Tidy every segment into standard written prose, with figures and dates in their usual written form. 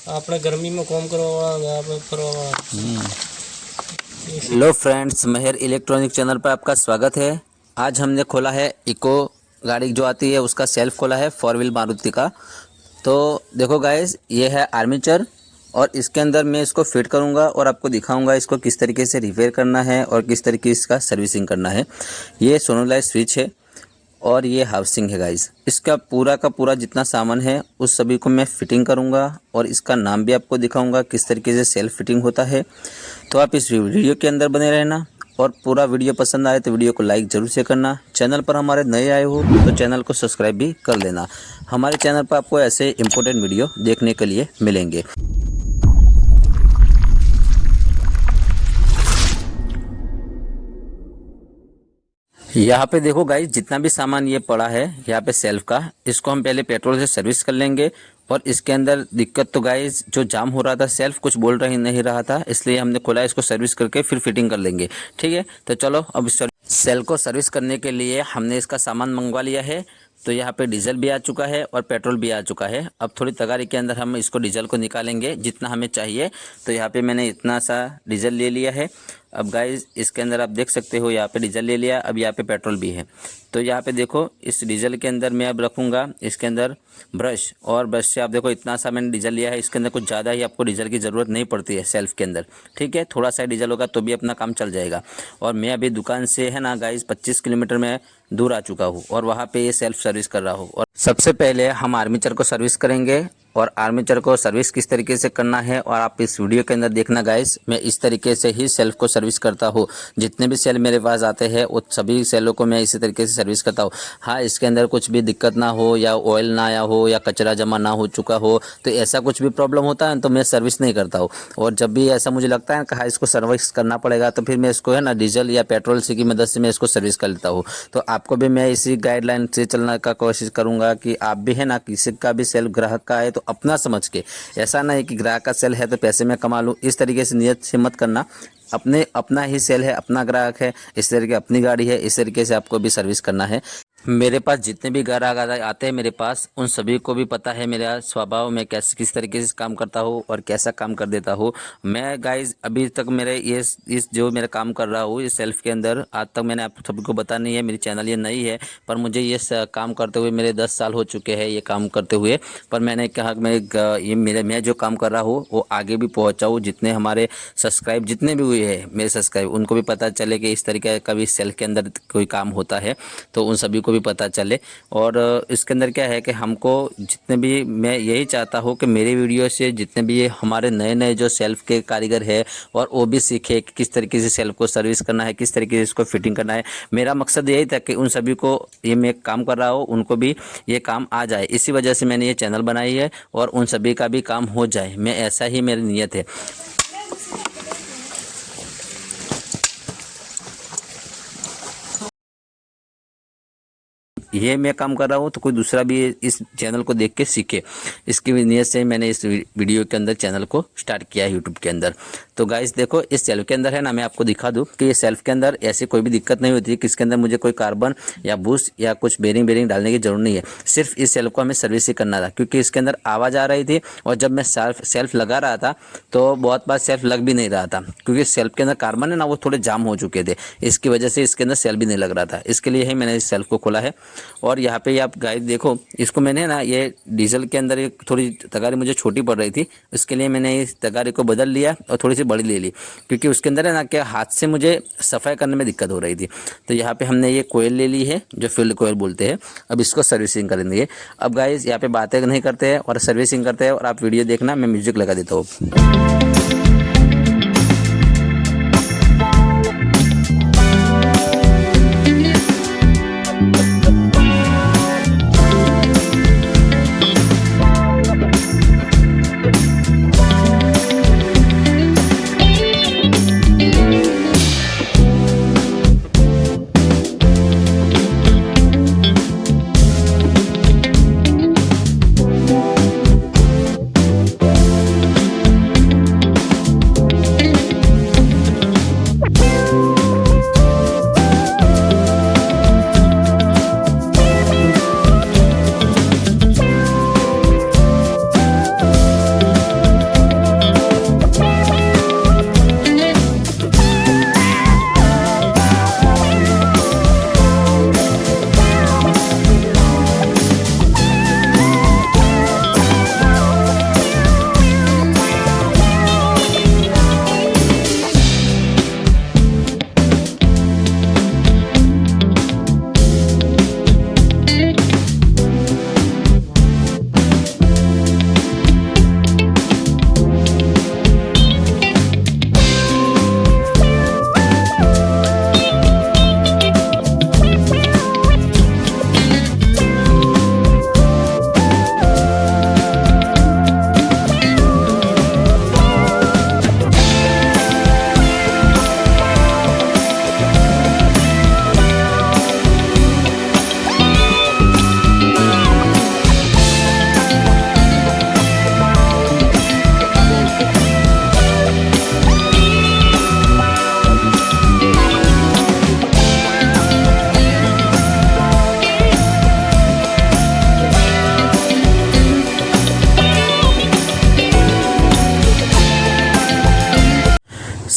આપણે ગરમીમાં કામ કરવાવાળા આપણે ફરવાવાળા। हेलो फ्रेंड्स, मेहर इलेक्ट्रॉनिक चैनल पर आपका स्वागत है। आज हमने खोला है इको गाड़ी जो आती है उसका सेल्फ खोला है 4 व्हील मारुति का। तो देखो गाइस, ये है आर्मेचर और इसके अंदर मैं इसको फिट करूंगा और आपको दिखाऊंगा इसको किस तरीके से रिपेयर करना है और किस तरीके से इसका सर्विसिंग करना है। ये सोनोलाइट स्विच है और ये हाउसिंग है गाइस। इसका पूरा का पूरा जितना सामान है उस सभी को मैं फिटिंग करूंगा और इसका नाम भी आपको दिखाऊंगा किस तरीके से सेल्फ फिटिंग होता है। तो आप इस वीडियो के अंदर बने रहना और पूरा वीडियो पसंद आए तो वीडियो को लाइक ज़रूर से करना। चैनल पर हमारे नए आए हो तो चैनल को सब्सक्राइब भी कर लेना। हमारे चैनल पर आपको ऐसे इंपॉर्टेंट वीडियो देखने के लिए मिलेंगे। यहाँ पे देखो गाइस, जितना भी सामान ये पड़ा है यहाँ पे सेल्फ का, इसको हम पहले पेट्रोल से सर्विस कर लेंगे। और इसके अंदर दिक्कत तो गाइस जो जाम हो रहा था, सेल्फ कुछ बोल नहीं रहा था, इसलिए हमने खोला इसको सर्विस करके फिर फिटिंग कर लेंगे। ठीक है, तो चलो अब सेल को सर्विस करने के लिए हमने इसका सामान मंगवा लिया है। तो यहाँ पे डीजल भी आ चुका है और पेट्रोल भी आ चुका है। अब थोड़ी तगारी के अंदर हम इसको डीजल को निकालेंगे जितना हमें चाहिए। तो यहाँ पे मैंने इतना सा डीजल ले लिया है। अब गाइस इसके अंदर आप देख सकते हो यहाँ पे डीजल ले लिया, अब यहाँ पे पेट्रोल भी है। तो यहाँ पे देखो इस डीजल के अंदर मैं अब रखूँगा इसके अंदर ब्रश, और ब्रश से आप देखो इतना सा मैंने डीजल लिया है। इसके अंदर कुछ ज़्यादा ही आपको डीजल की ज़रूरत नहीं पड़ती है सेल्फ के अंदर। ठीक है, थोड़ा सा डीजल होगा तो भी अपना काम चल जाएगा। और मैं अभी दुकान से है ना गाइस 25 किलोमीटर में दूर आ चुका हूँ और वहाँ पे ये सेल्फ सर्विस कर रहा हूँ। और सबसे पहले हम आर्मेचर को सर्विस करेंगे और आर्मेचर को सर्विस किस तरीके से करना है और आप इस वीडियो के अंदर देखना गाइस। मैं इस तरीके से ही सेल्फ को सर्विस करता हूँ। जितने भी सेल मेरे पास आते हैं वो सभी सेलों को मैं इसी तरीके से सर्विस करता हूँ। हाँ, इसके अंदर कुछ भी दिक्कत ना हो या ऑयल ना आया हो या कचरा जमा ना हो चुका हो, तो ऐसा कुछ भी प्रॉब्लम होता है तो मैं सर्विस नहीं करता हूँ। और जब भी ऐसा मुझे लगता है कि हाँ इसको सर्विस करना पड़ेगा तो फिर मैं इसको है ना डीजल या पेट्रोल से की मदद से मैं इसको सर्विस कर लेता हूँ। तो आपको भी मैं इसी गाइडलाइन से चलने का कोशिश करूँगा कि आप भी है ना किसी का भी सेल ग्राहक का है तो अपना समझ के, ऐसा नहीं कि ग्राहक का सेल है तो पैसे में कमा लूँ, इस तरीके से नियत से मत करना। अपना ही सेल है, अपना ग्राहक है, इस तरीके अपनी गाड़ी है, इस तरीके से आपको भी सर्विस करना है। मेरे पास जितने भी ग्राहक आते हैं मेरे पास, उन सभी को भी पता है मेरा स्वभाव, मैं कैसे किस तरीके से काम करता हूँ और कैसा काम कर देता हूँ। मैं गाइज अभी तक मेरे इस जो मेरा काम कर रहा हूँ इस सेल्फ के अंदर, आज तक मैंने आप सभी को बता नहीं है, मेरी चैनल ये नई है, पर मुझे ये काम करते हुए मेरे 10 साल हो चुके हैं ये काम करते हुए। पर मैंने कहा मैं जो काम कर रहा हूँ वो आगे भी पहुँचाऊँ, जितने हमारे सब्सक्राइब जितने भी हुए हैं मेरे सब्सक्राइब, उनको भी पता चले कि इस तरीके का भी सेल्फ के अंदर कोई काम होता है, तो उन सभी को भी पता चले। और इसके अंदर क्या है कि हमको जितने भी, मैं यही चाहता हूँ कि मेरे वीडियो से जितने भी ये हमारे नए नए जो सेल्फ के कारीगर है और वो भी सीखे कि किस तरीके से सेल्फ को सर्विस करना है, किस तरीके से इसको फिटिंग करना है। मेरा मकसद यही था कि उन सभी को ये मैं काम कर रहा हूँ उनको भी ये काम आ जाए, इसी वजह से मैंने ये चैनल बनाई है और उन सभी का भी काम हो जाए, मैं ऐसा ही मेरी नीयत है। ये मैं काम कर रहा हूँ तो कोई दूसरा भी इस चैनल को देख के सीखे, इसकी नीयत से मैंने इस वीडियो के अंदर चैनल को स्टार्ट किया है यूट्यूब के अंदर। तो गाइस देखो इस सेल्फ के अंदर है ना, मैं आपको दिखा दूँ कि ये सेल्फ के अंदर ऐसी कोई भी दिक्कत नहीं होती है कि इसके अंदर मुझे कोई कार्बन या बूस्ट या कुछ बेरिंग डालने की जरूरत नहीं है। सिर्फ इस सेल्फ को हमें सर्विस ही करना था क्योंकि इसके अंदर आवाज़ आ रही थी और जब मैं सेल्फ लगा रहा था तो बहुत बार सेल्फ लग भी नहीं रहा था क्योंकि सेल्फ के अंदर कार्बन है ना वो थोड़े जाम हो चुके थे, इसकी वजह से इसके अंदर सेल्फ भी नहीं लग रहा था। इसके लिए ही मैंने इस सेल्फ को खोला है। और यहाँ पे आप गाइस देखो, इसको मैंने ना ये डीजल के अंदर एक थोड़ी तगारी मुझे छोटी पड़ रही थी, इसके लिए मैंने इस तगारी को बदल लिया और थोड़ी सी बड़ी ले ली क्योंकि उसके अंदर है ना क्या हाथ से मुझे सफाई करने में दिक्कत हो रही थी। तो यहाँ पे हमने ये कोयल ले ली है जो फील्ड कोयल बोलते हैं। अब इसको सर्विसिंग करेंगे। अब गाइस यहाँ पे बातें नहीं करते हैं और सर्विसिंग करते हैं और आप वीडियो देखना, मैं म्यूजिक लगा देता हूँ।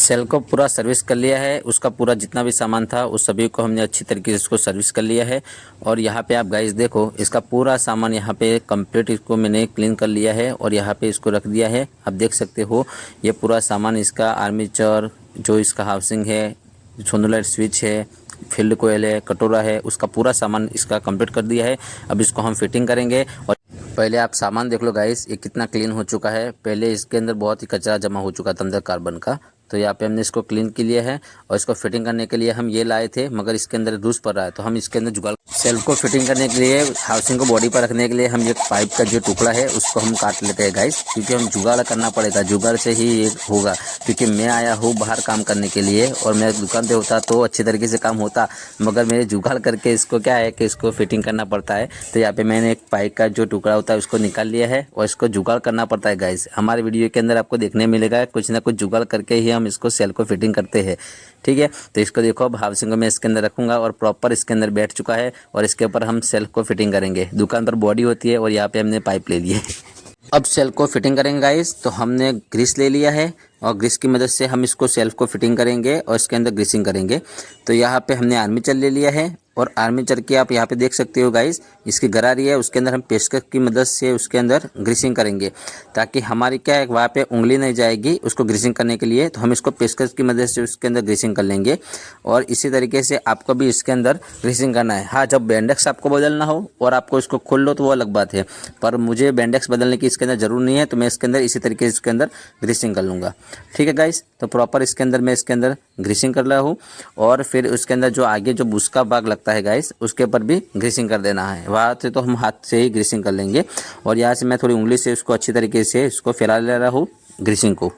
सेल को पूरा सर्विस कर लिया है, उसका पूरा जितना भी सामान था उस सभी को हमने अच्छी तरीके से इसको सर्विस कर लिया है। और यहाँ पे आप गाइस देखो इसका पूरा सामान यहाँ पे कंप्लीट इसको मैंने क्लीन कर लिया है और यहाँ पे इसको रख दिया है। आप देख सकते हो ये पूरा सामान इसका आर्मेचर, जो इसका हाउसिंग है, सोनोलाइट स्विच है, फील्ड कोयल है, कटोरा है, उसका पूरा सामान इसका कंप्लीट कर दिया है। अब इसको हम फिटिंग करेंगे। और पहले आप सामान देख लो गाइस, ये कितना क्लीन हो चुका है। पहले इसके अंदर बहुत ही कचरा जमा हो चुका था अंदर कार्बन का, तो यहाँ पे हमने इसको क्लीन कर लिया है। और इसको फिटिंग करने के लिए हम ये लाए थे, मगर इसके अंदर रूस पड़ रहा है, तो हम इसके अंदर जुगाड़ सेल्फ को फिटिंग करने के लिए, हाउसिंग को बॉडी पर रखने के लिए हम ये पाइप का जो टुकड़ा है उसको हम काट लेते हैं गाइस, क्योंकि हम जुगाड़ करना पड़ेगा, जुगाड़ से ही ये होगा। क्योंकि मैं आया हूँ बाहर काम करने के लिए और मैं दुकान पे होता तो अच्छी तरीके से काम होता, मगर मेरे जुगाड़ करके इसको क्या है कि इसको फिटिंग करना पड़ता है। तो यहाँ पे मैंने एक पाइप का जो टुकड़ा होता है उसको निकाल लिया है और इसको जुगाड़ करना पड़ता है गाइस। हमारे वीडियो के अंदर आपको देखने मिलेगा कुछ ना कुछ जुगाड़ करके ही हम इसको सेल को फिटिंग करते हैं, ठीक है। तो इसको देखो, अब हाउसिंग को मैं इसके अंदर रखूंगा और प्रॉपर इसके अंदर बैठ चुका है और इसके ऊपर हम सेल्फ को फिटिंग करेंगे। दुकान पर बॉडी होती है और यहाँ पे हमने पाइप ले लिए। अब सेल्फ को फिटिंग करेंगे गाइस, तो हमने ग्रीस ले लिया है और ग्रीस की मदद से हम इसको सेल्फ को फिटिंग करेंगे और इसके अंदर ग्रीसिंग करेंगे। तो यहाँ पे हमने आर्मेचर ले लिया है और आर्मेचर की आप यहाँ पे देख सकते हो गाइस, इसकी गरारी है, उसके अंदर हम पेचकस की मदद से उसके अंदर ग्रीसिंग करेंगे, ताकि हमारी क्या है वहाँ पे उंगली नहीं जाएगी उसको ग्रीसिंग करने के लिए। तो हम इसको पेचकस की मदद से उसके अंदर ग्रीसिंग कर लेंगे और इसी तरीके से आपको भी इसके अंदर ग्रीसिंग करना है। हाँ, जब बैंडेक्स आपको बदलना हो और आपको इसको खोल लो तो वो अलग बात है, पर मुझे बैंडेक्स बदलने की इसके अंदर ज़रूर नहीं है, तो मैं इसके अंदर इसी तरीके से इसके अंदर ग्रीसिंग कर लूँगा, ठीक है गाइस। तो प्रॉपर इसके अंदर मैं इसके अंदर ग्रीसिंग कर रहा हूँ और फिर उसके अंदर जो आगे जो बुश भाग लगता है गाइस उसके ऊपर भी ग्रीसिंग कर देना है। वहाँ से तो हम हाथ से ही ग्रीसिंग कर लेंगे और यहाँ से मैं थोड़ी उंगली से इसको अच्छी तरीके से इसको फैला ले रहा हूँ ग्रीसिंग को।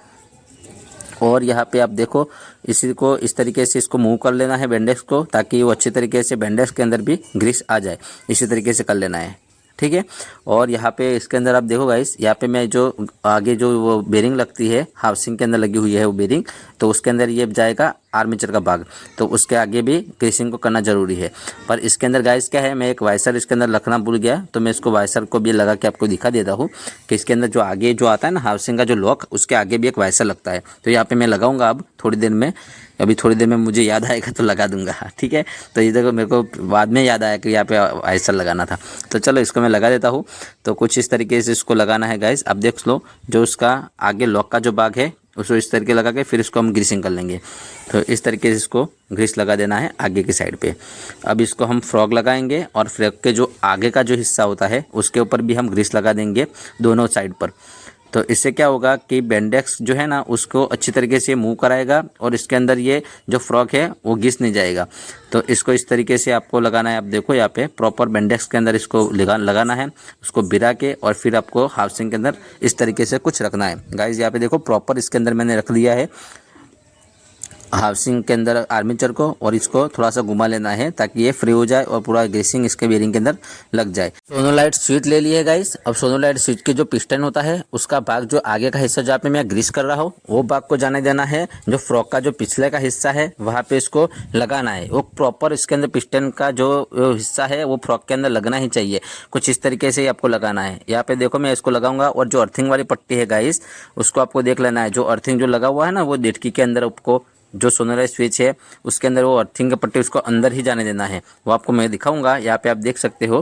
और यहाँ पे आप देखो इसी को इस तरीके से इसको मूव कर लेना है बैंडेक्स को, ताकि वो अच्छी तरीके से बैंडेक्स के अंदर भी ग्रीस आ जाए, इसी तरीके से कर लेना है, ठीक है। और यहाँ पे इसके अंदर आप देखो गाइस, यहाँ पे मैं जो आगे जो वो बेरिंग लगती है हाउसिंग के अंदर लगी हुई है वो बेरिंग, तो उसके अंदर ये जाएगा आर्मेचर का भाग, तो उसके आगे भी ग्रीसिंग को करना ज़रूरी है। पर इसके अंदर गाइस क्या है, मैं एक वाइसर इसके अंदर रखना भूल गया, तो मैं इसको वाइसर को भी लगा के आपको दिखा देता हूँ कि इसके अंदर जो आगे जो आता है ना हाउसिंग का जो लॉक, उसके आगे भी एक वाइसर लगता है। तो यहाँ पर मैं लगाऊँगा अब थोड़ी देर में, अभी थोड़ी देर में मुझे याद आएगा तो लगा दूंगा, ठीक है। तो ये देखो मेरे को बाद में याद आया कि यहाँ पे वाइसर लगाना था, तो चलो इसको मैं लगा देता हूँ। तो कुछ इस तरीके से इसको लगाना है गाइस। अब देख लो जो उसका आगे लॉक का जो भाग है उसको इस तरीके लगा के फिर इसको हम ग्रीसिंग कर लेंगे। तो इस तरीके से इसको ग्रीस लगा देना है आगे की साइड पे। अब इसको हम फ्रॉग लगाएंगे और फ्रॉग के जो आगे का जो हिस्सा होता है उसके ऊपर भी हम ग्रीस लगा देंगे दोनों साइड पर। तो इससे क्या होगा कि बैंडेक्स जो है ना उसको अच्छी तरीके से मूव कराएगा और इसके अंदर ये जो फ्रॉक है वो घिस नहीं जाएगा। तो इसको इस तरीके से आपको लगाना है। आप देखो यहाँ पे प्रॉपर बैंडेक्स के अंदर इसको लगाना है, उसको बिरा के और फिर आपको हाउसिंग के अंदर इस तरीके से कुछ रखना है गाइज। यहाँ पे देखो प्रॉपर इसके अंदर मैंने रख दिया है हाउसिंग के अंदर आर्मेचर को, और इसको थोड़ा सा घुमा लेना है ताकि ये फ्री हो जाए और पूरा ग्रीसिंग इसके बेरिंग के अंदर लग जाए। सोनोलाइट स्विच ले लिए गाइस। अब सोनोलाइट स्विच के जो पिस्टन होता है उसका भाग जो आगे का हिस्सा जहाँ पे मैं ग्रीस कर रहा हूँ वो भाग को जाने देना है। जो फ्रॉक का जो पिछले का हिस्सा है वहाँ पे इसको लगाना है। वो प्रॉपर इसके अंदर पिस्टन का जो हिस्सा है वो फ्रॉक के अंदर लगना ही चाहिए। कुछ इस तरीके से ही आपको लगाना है। यहाँ पे देखो मैं इसको लगाऊंगा और जो अर्थिंग वाली पट्टी है गाइस उसको आपको देख लेना है। जो अर्थिंग जो लगा हुआ है ना वो डिटकी के अंदर आपको जो सोनोलाइट स्विच है उसके अंदर वो अर्थिंग की पट्टी उसको अंदर ही जाने देना है। वो आपको मैं दिखाऊंगा। यहाँ पे आप देख सकते हो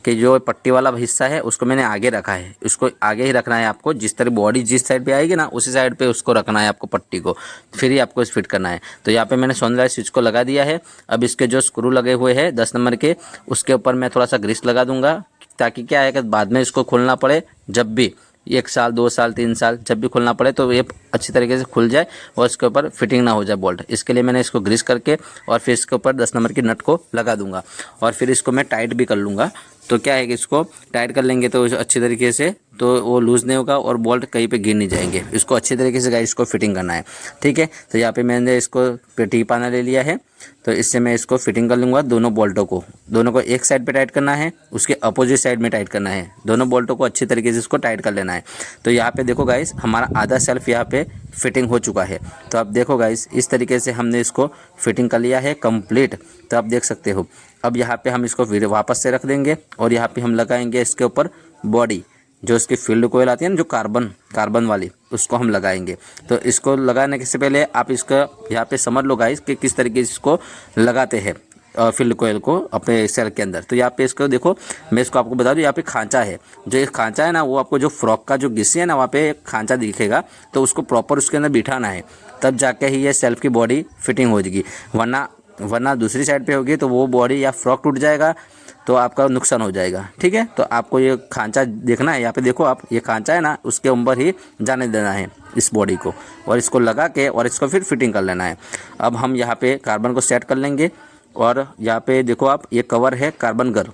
कि जो पट्टी वाला हिस्सा है उसको मैंने आगे रखा है, उसको आगे ही रखना है आपको। जिस तरह बॉडी जिस साइड पे आएगी ना उसी साइड पे उसको रखना है आपको पट्टी को, फिर ही आपको इस फिट करना है। तो यहाँ पे मैंने सोनोलाइट स्विच को लगा दिया है। अब इसके जो स्क्रू लगे हुए हैं 10 नंबर के उसके ऊपर मैं थोड़ा सा ग्रीस लगा दूंगा, ताकि क्या है कि बाद में इसको खोलना पड़े, जब भी 1 साल 2 साल 3 साल जब भी खोलना पड़े तो ये अच्छी तरीके से खुल जाए और इसके ऊपर फिटिंग ना हो जाए बोल्ट। इसके लिए मैंने इसको ग्रीस करके और फिर इसके ऊपर 10 नंबर की नट को लगा दूंगा और फिर इसको मैं टाइट भी कर लूँगा। तो क्या है कि इसको टाइट कर लेंगे तो अच्छी तरीके से तो वो लूज़ नहीं होगा और बोल्ट कहीं पे गिर नहीं जाएंगे। इसको अच्छी तरीके से गाइस इसको फिटिंग करना है, ठीक है। तो यहाँ पे मैंने इसको पेटी पाना ले लिया है, तो इससे मैं इसको फिटिंग कर लूँगा। दोनों बोल्टों को एक साइड पे टाइट करना है, उसके अपोजिट साइड में टाइट करना है। दोनों बोल्टों को अच्छी तरीके से इसको टाइट कर लेना है। तो यहाँ पे देखो गाइस हमारा आधा सेल्फ यहाँ पे फिटिंग हो चुका है। तो आप देखो गाइस इस तरीके से हमने इसको फिटिंग कर लिया है कंप्लीट। तो आप देख सकते हो। अब यहाँ पे हम इसको वापस से रख देंगे और यहाँ पे हम लगाएंगे इसके ऊपर बॉडी। जो इसकी फील्ड कोयल आती है ना, जो कार्बन कार्बन वाली, उसको हम लगाएंगे। तो इसको लगाने से पहले आप इसका यहाँ पे समझ लो गाइस कि किस तरीके से इसको लगाते हैं फील्ड कोयल को अपने सेल के अंदर। तो यहाँ पे इसको देखो, मैं इसको आपको बता दूँ, यहाँ पे खांचा है, जो एक खांचा है ना, वो आपको जो फ्रॉक का जो गिस्सी है ना, वहाँ पे एक खांचा दिखेगा, तो उसको प्रॉपर उसके अंदर बिठाना है, तब जाके ही ये सेल्फ की बॉडी फिटिंग हो जाएगी। वरना दूसरी साइड पे होगी तो वो बॉडी या फ्रॉक टूट जाएगा, तो आपका नुकसान हो जाएगा। ठीक है, तो आपको ये खांचा देखना है, यहाँ पे देखो आप, ये खांचा है ना, उसके ऊपर ही जाने देना है इस बॉडी को, और इसको लगा के और इसको फिर फिटिंग कर लेना है। अब हम यहाँ पे कार्बन को सेट कर लेंगे, और यहाँ पे देखो आप, ये कवर है कार्बन गर,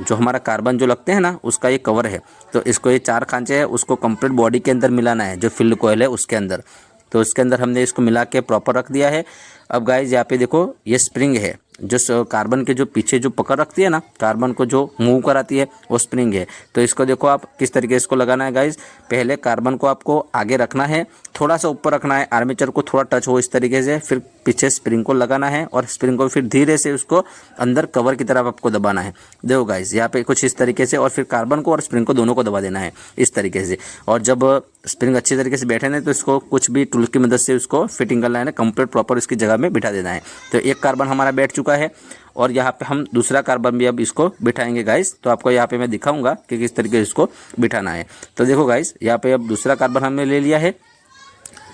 जो हमारा कार्बन जो लगते हैं ना, उसका ये कवर है। तो इसको, ये 4 खांचे है, उसको कंप्लीट बॉडी के अंदर मिलाना है, जो फील्ड कोयल है उसके अंदर। तो इसके अंदर हमने इसको मिला के प्रॉपर रख दिया है। अब गाइज यहाँ पे देखो, ये स्प्रिंग है, जो कार्बन के जो पीछे जो पकड़ रखती है ना, कार्बन को जो मूव कराती है, वो स्प्रिंग है। तो इसको देखो आप किस तरीके से इसको लगाना है गाइज। पहले कार्बन को आपको आगे रखना है, थोड़ा सा ऊपर रखना है, आर्मेचर को थोड़ा टच हो इस तरीके से, फिर पीछे स्प्रिंग को लगाना है, और स्प्रिंग को फिर धीरे से उसको अंदर कवर की तरफ आपको दबाना है। देखो गाइज यहाँ पे कुछ इस तरीके से, और फिर कार्बन को और स्प्रिंग को दोनों को दबा देना है इस तरीके से। और जब स्प्रिंग अच्छी तरीके से बैठे ना, तो इसको कुछ भी टूल की मदद से उसको फिटिंग करना है, कंप्लीट प्रॉपर इसकी जगह में बिठा देना है। तो एक कार्बन हमारा बैठ चुका है, और यहाँ पे हम दूसरा कार्बन भी अब इसको बिठाएंगे गाइस। तो आपको यहाँ पे मैं दिखाऊंगा कि किस तरीके से इसको बिठाना है। तो देखो गाइस, यहाँ पे अब दूसरा कार्बन हमने ले लिया है,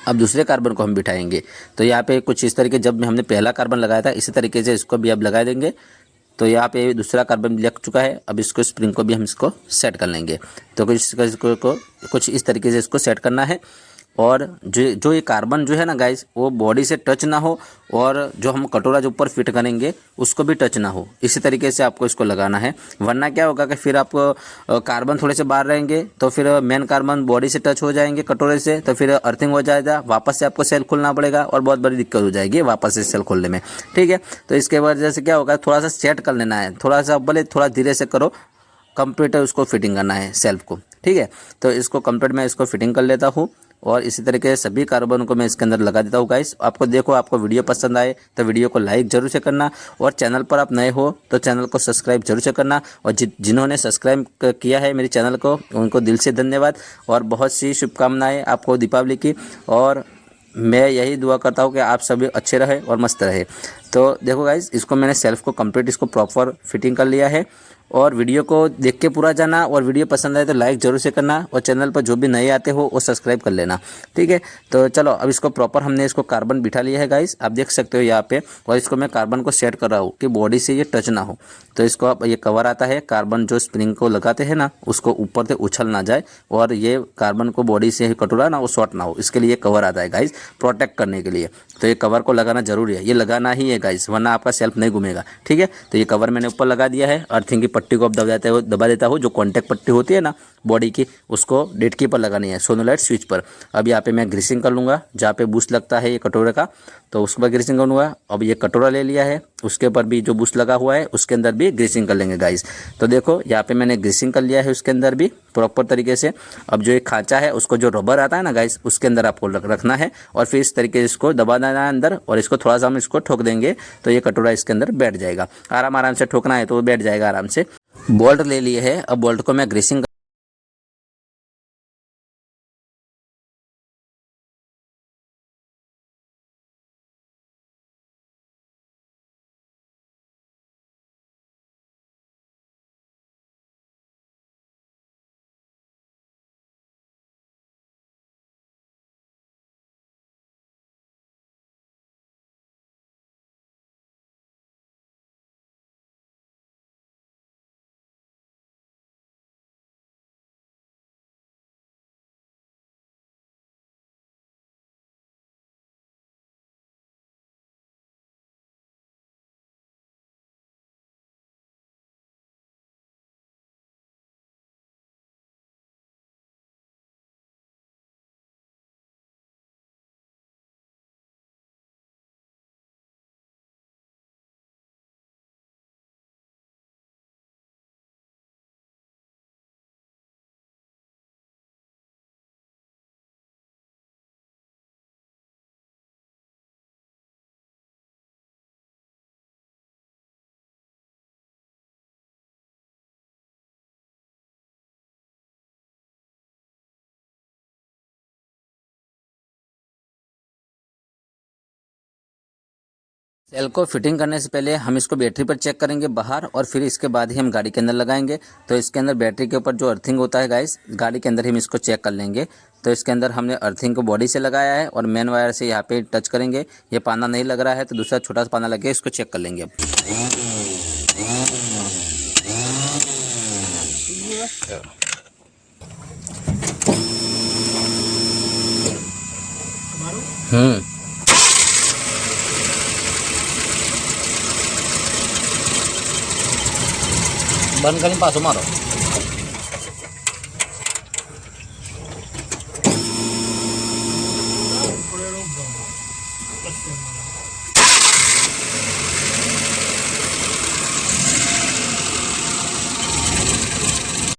अब दूसरे कार्बन को हम बिठाएंगे। तो यहाँ पे कुछ इस तरीके, जब हमने पहला कार्बन लगाया था इसी तरीके से इसको भी अब लगा देंगे। तो यहाँ पे दूसरा कार्बन भी लग चुका है, अब इसको स्प्रिंग को भी हम इसको सेट कर लेंगे। तो कुछ इस तरीके से इसको सेट करना है। और जो ये कार्बन जो है ना गाइस, वो बॉडी से टच ना हो, और जो हम कटोरा जो ऊपर फिट करेंगे उसको भी टच ना हो, इसी तरीके से आपको इसको लगाना है। वरना क्या होगा कि फिर आपको कार्बन थोड़े से बाहर रहेंगे, तो फिर मेन कार्बन बॉडी से टच हो जाएंगे कटोरे से, तो फिर अर्थिंग हो जाएगा, वापस से आपको सेल खोलना पड़ेगा, और बहुत बड़ी दिक्कत हो जाएगी वापस से सेल खोलने में। ठीक है, तो इसके वजह से क्या होगा, थोड़ा सा सेट कर लेना है, थोड़ा सा भले थोड़ा धीरे से करो, कंप्लीट उसको फिटिंग करना है सेल्फ को। ठीक है, तो इसको कंप्लीट मैं इसको फिटिंग कर लेता हूँ, और इसी तरीके से सभी कार्बन को मैं इसके अंदर लगा देता हूँ गाइस। आपको देखो, आपको वीडियो पसंद आए तो वीडियो को लाइक जरूर से करना, और चैनल पर आप नए हो तो चैनल को सब्सक्राइब जरूर से करना। और जिन्होंने सब्सक्राइब किया है मेरे चैनल को, उनको दिल से धन्यवाद, और बहुत सी शुभकामनाएँ आपको दीपावली की। और मैं यही दुआ करता हूँ कि आप सभी अच्छे रहे और मस्त रहे। तो देखो गाइज, इसको मैंने सेल्फ को कंप्लीट इसको प्रॉपर फिटिंग कर लिया है। और वीडियो को देख के पूरा जाना, और वीडियो पसंद आए तो लाइक जरूर से करना, और चैनल पर जो भी नए आते हो वो सब्सक्राइब कर लेना। ठीक है, तो चलो अब इसको प्रॉपर हमने इसको कार्बन बिठा लिया है गाइस, आप देख सकते हो यहाँ पे। और इसको मैं कार्बन को सेट कर रहा हूँ कि बॉडी से ये टच ना हो। तो इसको अब ये कवर आता है, कार्बन जो स्प्रिंग को लगाते हैं ना, उसको ऊपर से उछल ना जाए, और ये कार्बन को बॉडी से कटोरा ना वो शॉर्ट ना हो, इसके लिए कवर आता है गाइस, प्रोटेक्ट करने के लिए। तो ये कवर को लगाना जरूरी है, ये लगाना ही है गाइस, वरना आपका सेल्फ नहीं घूमेगा। ठीक है, तो ये कवर मैंने ऊपर लगा दिया है। अर्थिंग की पट्टी को अब दबा देता हूँ, जो कॉन्टैक्ट पट्टी होती है ना बॉडी की, उसको डेट की पर लगानी है, सोनोलाइट स्विच पर। अब यहाँ पे मैं ग्रीसिंग कर लूँगा, जहाँ पे बूस्ट लगता है ये कटोरे का, तो उसके बाद ग्रीसिंग करूँगा। अब ये कटोरा ले लिया है, उसके ऊपर भी जो बूस्ट लगा हुआ है उसके अंदर भी ग्रीसिंग कर लेंगे गाइस। तो देखो यहाँ पे मैंने ग्रीसिंग कर लिया है उसके अंदर भी प्रॉपर तरीके से। अब जो एक खांचा है, उसको जो रबर आता है ना गाइस, उसके अंदर आपको रखना है, और फिर इस तरीके से इसको दबा देना है अंदर, और इसको थोड़ा सा हम इसको ठोक देंगे, तो ये कटोरा इसके अंदर बैठ जाएगा। आराम से ठोकना है तो वो बैठ जाएगा आराम से। बोल्ट ले लिए है, अब बोल्ट को मैं ग्रीसिंग सेल को फिटिंग करने से पहले हम इसको बैटरी पर चेक करेंगे बाहर, और फिर इसके बाद ही हम गाड़ी के अंदर लगाएंगे। तो इसके अंदर बैटरी के ऊपर जो अर्थिंग होता है गाइस, गाड़ी के अंदर ही हम इसको चेक कर लेंगे। तो इसके अंदर हमने अर्थिंग को बॉडी से लगाया है और मेन वायर से यहाँ पे टच करेंगे। ये पाना नहीं लग रहा है तो दूसरा छोटा सा पाना लगे, इसको चेक कर लेंगे अब। बंद करें, पासो मारो।